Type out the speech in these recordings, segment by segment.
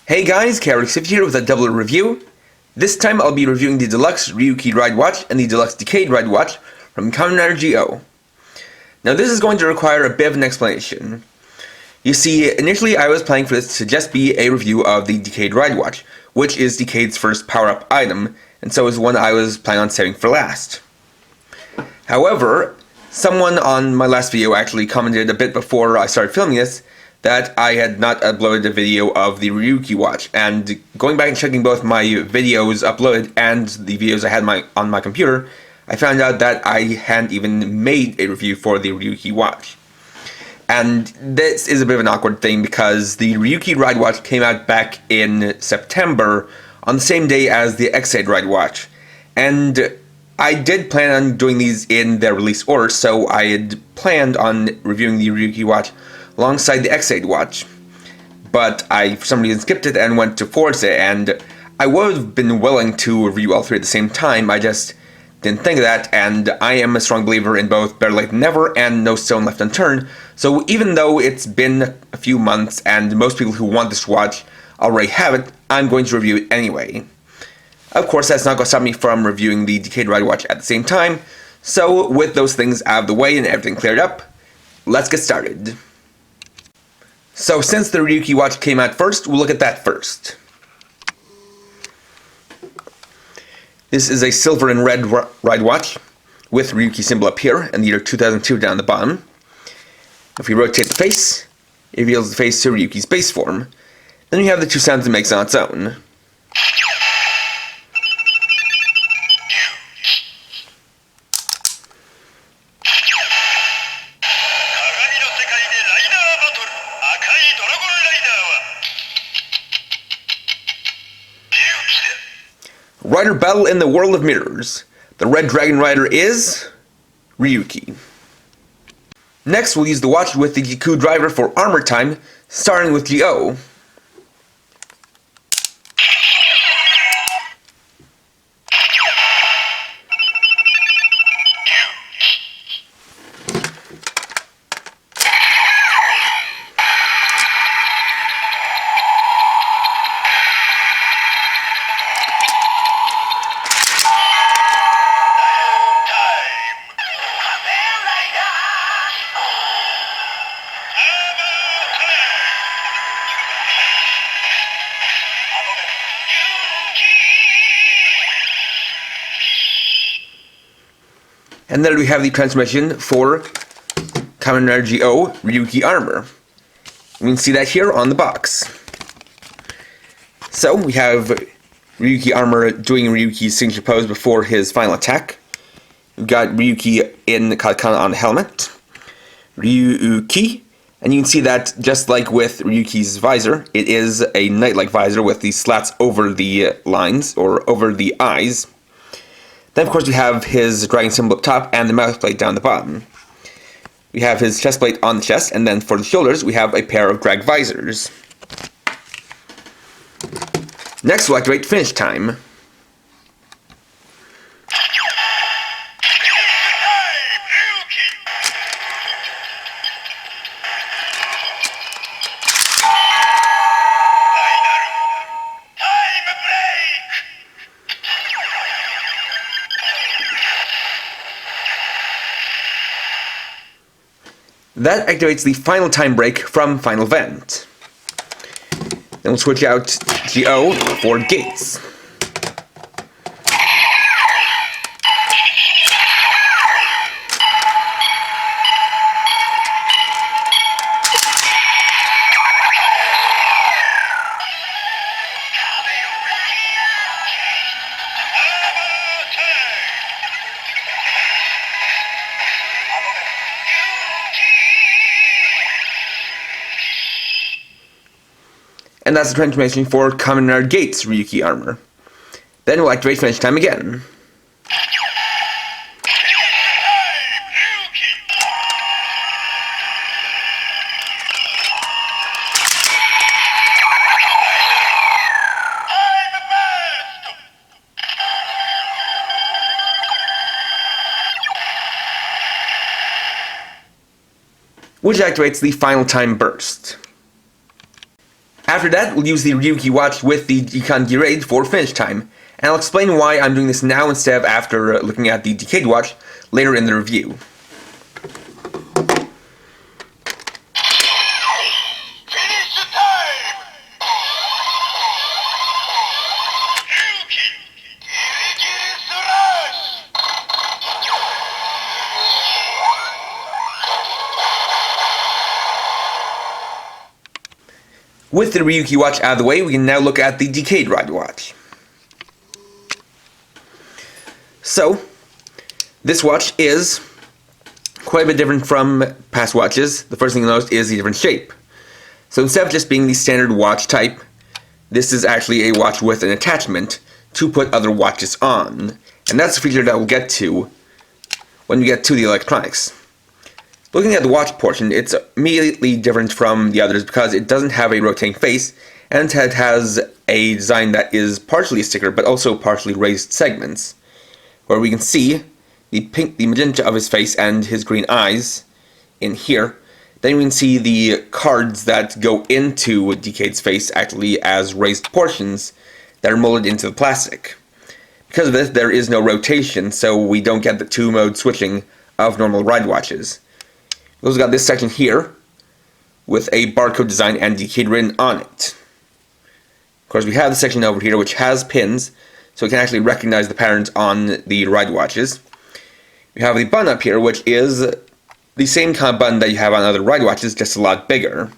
Hey guys, Chaotic here with a double review. This time I'll be reviewing the Deluxe Ryuki Ride Watch and the Deluxe Decade Ride Watch from Kamen Go. Now this is going to require a bit of an explanation. You see, initially I was planning for this to just be a review of the Decade Ride Watch, which is Decade's first power-up item, and so is one I was planning on saving for last. However, someone on my last video actually commented a bit before I started filming this that I had not uploaded a video of the Ryuki watch, and going back and checking both my videos uploaded and the videos I had on my computer, I found out that I hadn't even made a review for the Ryuki watch. And this is a bit of an awkward thing because the Ryuki Ride Watch came out back in September on the same day as the X-Aid Ride Watch, and I did plan on doing these in their release order, so I had planned on reviewing the Ryuki watch alongside the X-Aid watch, but I for some reason skipped it and went to Forza, and I would have been willing to review all three at the same time. I just didn't think of that, and I am a strong believer in both better late than never and no stone left unturned, so even though it's been a few months and most people who want this watch already have it, I'm going to review it anyway. Of course, that's not going to stop me from reviewing the Decade Ride Watch at the same time, so with those things out of the way and everything cleared up, let's get started. So since the Ryuki watch came out first, we'll look at that first. This is a silver and red ride watch with Ryuki symbol up here and the year 2002 down the bottom. If we rotate the face, it reveals the face to Ryuki's base form. Then we have the two sounds it makes on its own. Rider battle in the world of mirrors. The red dragon rider is Ryuki. Next, we'll use the watch with the Ziku-Driver for armor time, starting with Geiz. And then we have the transmission for Kamen Go Ryuki Armor. We can see that here on the box. So we have Ryuki Armor doing Ryuki's signature pose before his final attack. We've got Ryuki in katakana on the helmet. Ryuki. And you can see that just like with Ryuki's visor, it is a knight-like visor with the slats over the lines, or over the eyes. Then, of course, we have his dragon symbol up top and the mouth plate down the bottom. We have his chest plate on the chest, and then for the shoulders, we have a pair of drag visors. Next, we'll activate finish time. That activates the final time break from Final Vent. Then we'll switch out Geiz for Geiz. And that's the transformation for Kamen Go's Ryuki Armor. Then we'll activate finish time again. Which activates the final time burst. After that, we'll use the Ryuki watch with the Gikan raid for finish time, and I'll explain why I'm doing this now instead of after looking at the Decayed watch later in the review. With the Ryuki watch out of the way, we can now look at the Decayed Ride watch. So, this watch is quite a bit different from past watches. The first thing you'll notice is the different shape. So instead of just being the standard watch type, this is actually a watch with an attachment to put other watches on. And that's a feature that we'll get to when we get to the electronics. Looking at the watch portion, it's immediately different from the others because it doesn't have a rotating face, and it has a design that is partially a sticker but also partially raised segments, where we can see the magenta of his face and his green eyes in here. Then we can see the cards that go into Decayed's face actually as raised portions that are molded into the plastic. Because of this, there is no rotation, so we don't get the two-mode switching of normal ride watches. We've also got this section here with a barcode design and Decayed written on it. Of course, we have the section over here which has pins, so we can actually recognize the patterns on the ride watches. We have the button up here, which is the same kind of button that you have on other ride watches, just a lot bigger.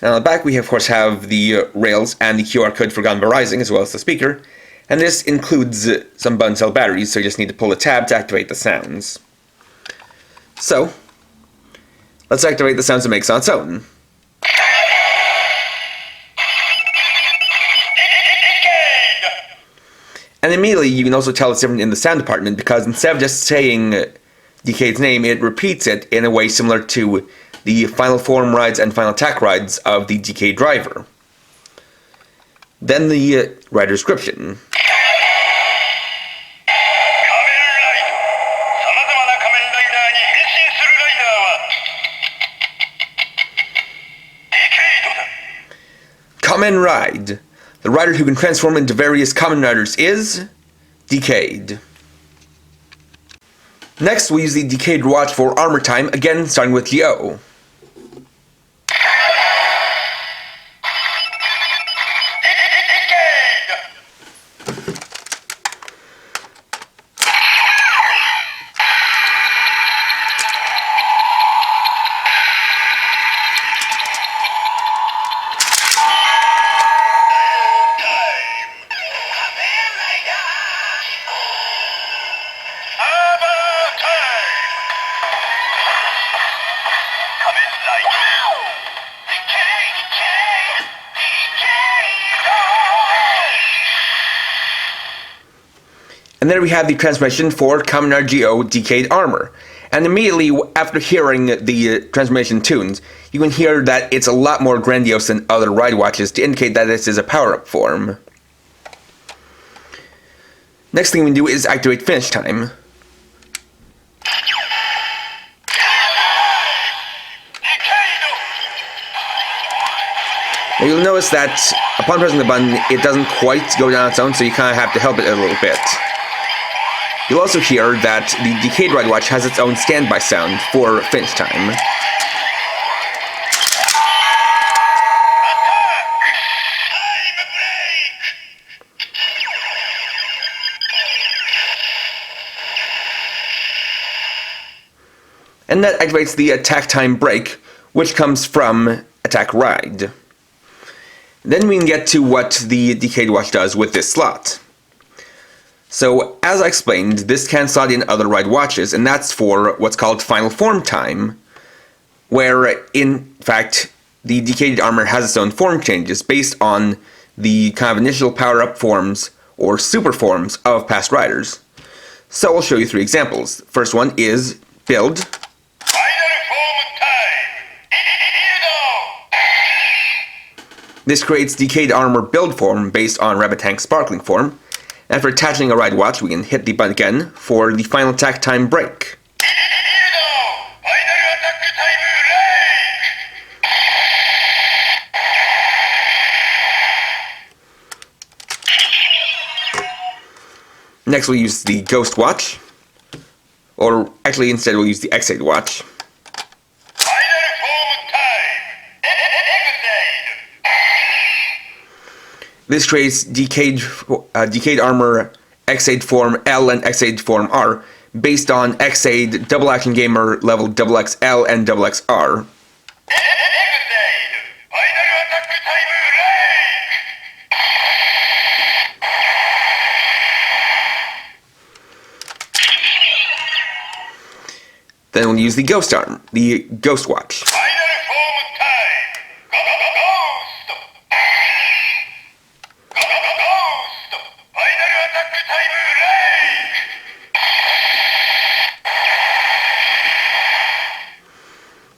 And on the back, we of course have the rails and the QR code for Ganba Rising, as well as the speaker. And this includes some button cell batteries, so you just need to pull the tab to activate the sounds. So, let's activate the sounds it makes on its own. And immediately you can also tell it's different in the sound department, because instead of just saying Decayed's name, it repeats it in a way similar to the final form rides and final attack rides of the Ziku-Driver. Then the rider description. Kamen Ride. The rider who can transform into various Kamen Riders is Decayed. Next, we'll use the Decayed watch for armor time, again starting with the O. And there we have the transformation for Kamen Rider Go Decayed Armor. And immediately after hearing the transformation tunes, you can hear that it's a lot more grandiose than other ride watches to indicate that this is a power-up form. Next thing we can do is activate finish time. Now you'll notice that upon pressing the button, it doesn't quite go down on its own, so you kind of have to help it a little bit. You'll also hear that the Decayed Ride Watch has its own standby sound for finish time. And that activates the attack time break, which comes from attack ride. Then we can get to what the Decayed Watch does with this slot. So, as I explained, this can slot in other ride watches, and that's for what's called final form time, where, in fact, the Decayed armor has its own form changes based on the kind of initial power-up forms, or super forms, of past riders. So I'll show you 3 examples. First one is Build. This creates Decayed armor build form based on Rabbit Tank's sparkling form. And for attaching a ride watch, we can hit the button again for the final attack time break. Next we'll use the Ghost Watch, or actually instead we'll use the X8 Watch. This creates Decayed Armor X8 Form L and X8 Form R, based on X8 Double Action Gamer level XXL and XXR. Then we'll use the Ghost Arm, the Ghost Watch.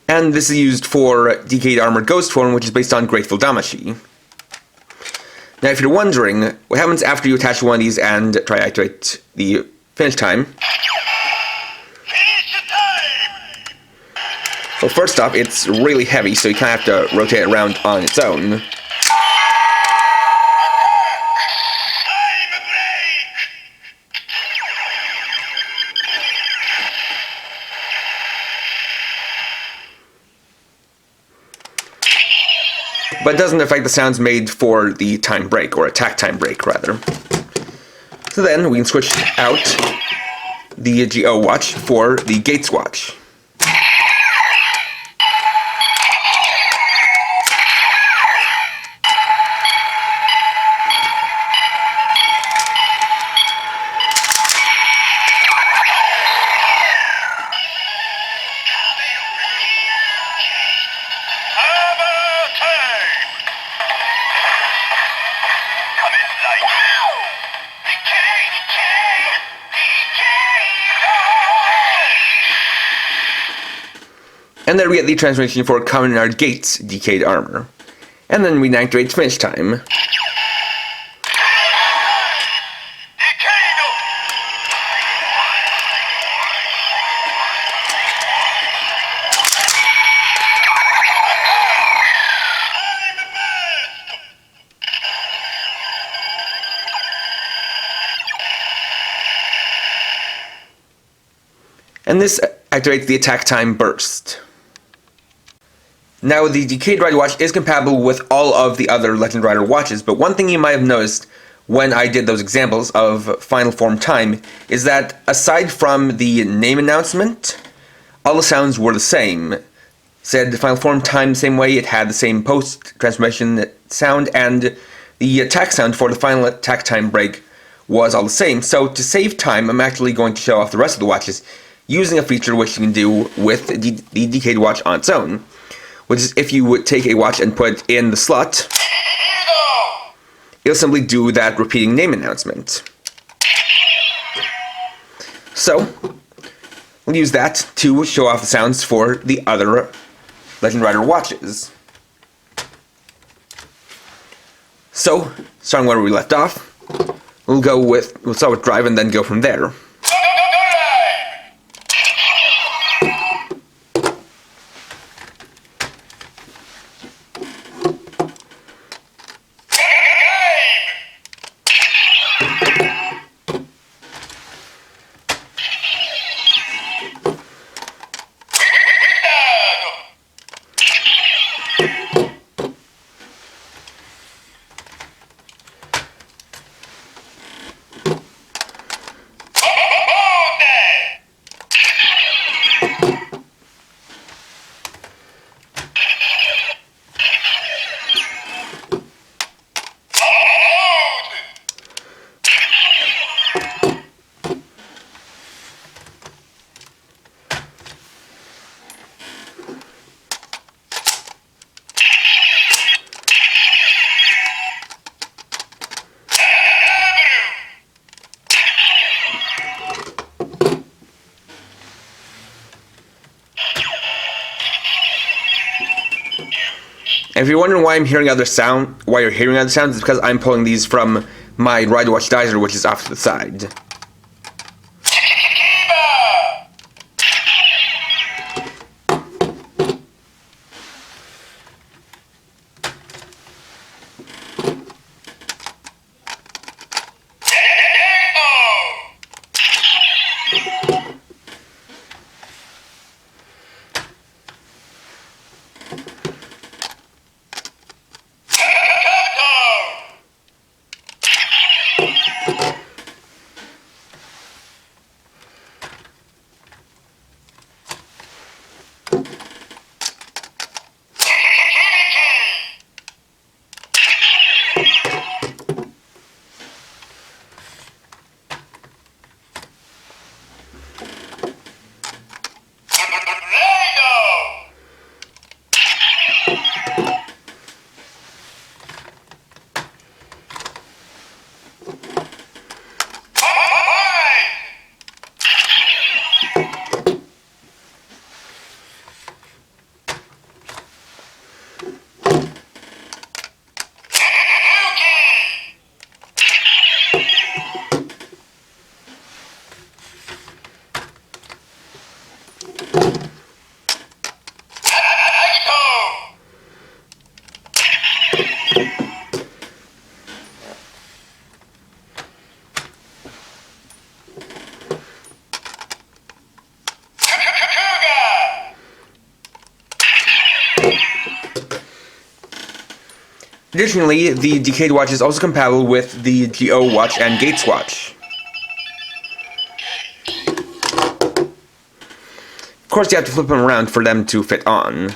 And this is used for Decayed Armor Ghost Form, which is based on Grateful Damashi. Now, if you're wondering what happens after you attach one of these and try to activate the finish time. Well, first off, it's really heavy, so you kind of have to rotate it around on its own. But it doesn't affect the sounds made for the time break, or attack time break, rather. So then we can switch out the GO watch for the Gates watch. And then we get the transformation for Kamen Gates Decayed Armor. And then we activate finish time. And this activates the attack time burst. Now, the Decayed Ride Watch is compatible with all of the other Legend Rider watches, but one thing you might have noticed when I did those examples of Final Form time is that aside from the name announcement, all the sounds were the same. Said Final Form time the same way, it had the same post-transformation sound, and the attack sound for the final attack time break was all the same. So to save time, I'm actually going to show off the rest of the watches using a feature which you can do with the Decayed Watch on its own. Which is, if you would take a watch and put it in the slot, it'll simply do that repeating name announcement. So, we'll use that to show off the sounds for the other Legend Rider watches. So, starting where we left off, we'll start with Drive and then go from there. And if you're wondering why you're hearing other sounds, it's because I'm pulling these from my Ride Watch Geizer, which is off to the side. Additionally, the Decayed watch is also compatible with the GO watch and Geiz watch. Of course, you have to flip them around for them to fit on.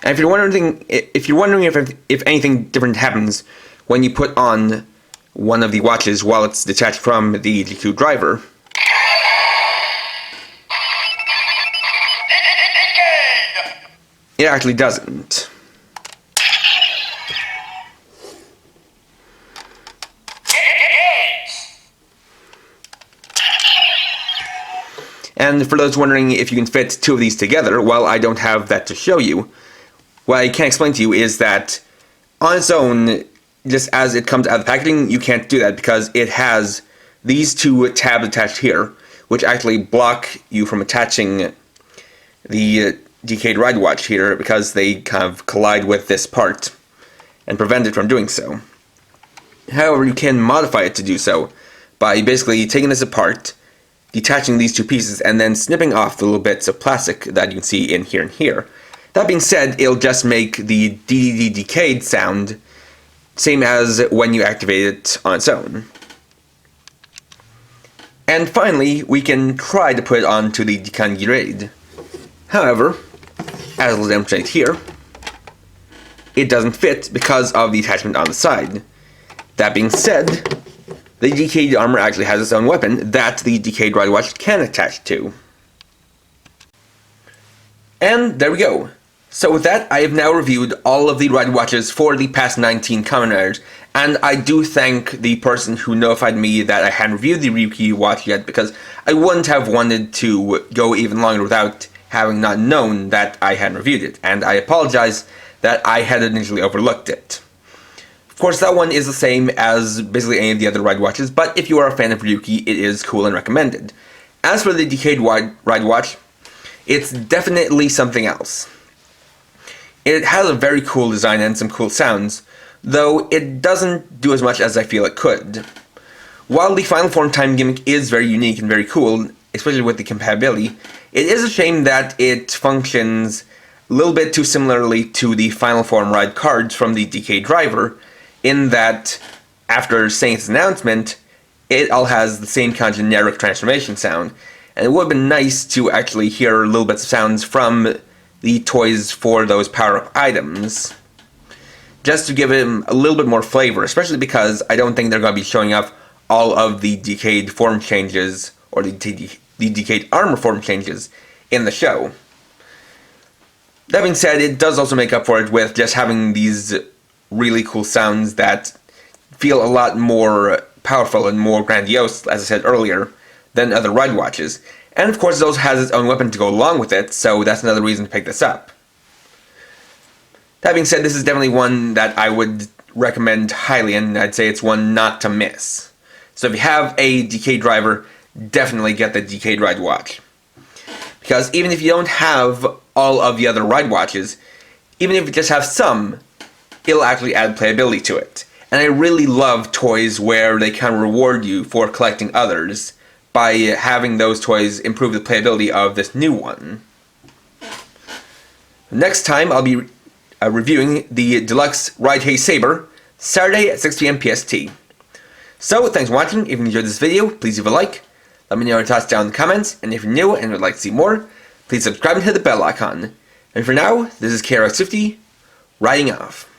And if you're wondering if anything different happens when you put on one of the watches while it's detached from the Ziku-Driver, it actually doesn't. And for those wondering if you can fit two of these together, well, I don't have that to show you. What I can explain to you is that on its own, just as it comes out of the packaging, you can't do that because it has these two tabs attached here, which actually block you from attaching the Decayed Ride Watch here because they kind of collide with this part and prevent it from doing so. However, you can modify it to do so by basically taking this apart, detaching these two pieces, and then snipping off the little bits of plastic that you can see in here and here. That being said, it'll just make the DDD Decayed sound same as when you activate it on its own. And finally, we can try to put it onto the Ryuki Ride. However, as I'll demonstrate here, it doesn't fit because of the attachment on the side. That being said, the Decayed armor actually has its own weapon that the Decayed Ride Watch can attach to. And there we go. So with that, I have now reviewed all of the Ride Watches for the past 19 Kamen Riders, and I do thank the person who notified me that I hadn't reviewed the Ryuki watch yet, because I wouldn't have wanted to go even longer without having not known that I hadn't reviewed it, and I apologize that I had initially overlooked it. Of course, that one is the same as basically any of the other Ride Watches, but if you are a fan of Ryuki, it is cool and recommended. As for the Decayed Ride Watch, it's definitely something else. It has a very cool design and some cool sounds, though it doesn't do as much as I feel it could. While the Final Form time gimmick is very unique and very cool, especially with the compatibility, it is a shame that it functions a little bit too similarly to the Final Form ride cards from the Ziku-Driver, in that, after saying its announcement, it all has the same kind of generic transformation sound, and it would have been nice to actually hear little bits of sounds from the toys for those power-up items, just to give them a little bit more flavor, especially because I don't think they're going to be showing off all of the Decayed form changes, or the Decayed armor form changes, in the show. That being said, it does also make up for it with just having these really cool sounds that feel a lot more powerful and more grandiose, as I said earlier, than other Ride Watches. And of course it also has its own weapon to go along with it, so that's another reason to pick this up. That being said, this is definitely one that I would recommend highly, and I'd say it's one not to miss. So if you have a Ziku-Driver, definitely get the Decayed Ride Watch. Because even if you don't have all of the other Ride Watches, even if you just have some, it'll actually add playability to it. And I really love toys where they can reward you for collecting others by having those toys improve the playability of this new one. Next time I'll be reviewing the Deluxe Ride Hey Saber, Saturday at 6 PM PST. So, thanks for watching. If you enjoyed this video, please leave a like. Let me know your thoughts down in the comments, and if you're new and would like to see more, please subscribe and hit the bell icon. And for now, this is KRX50, riding off.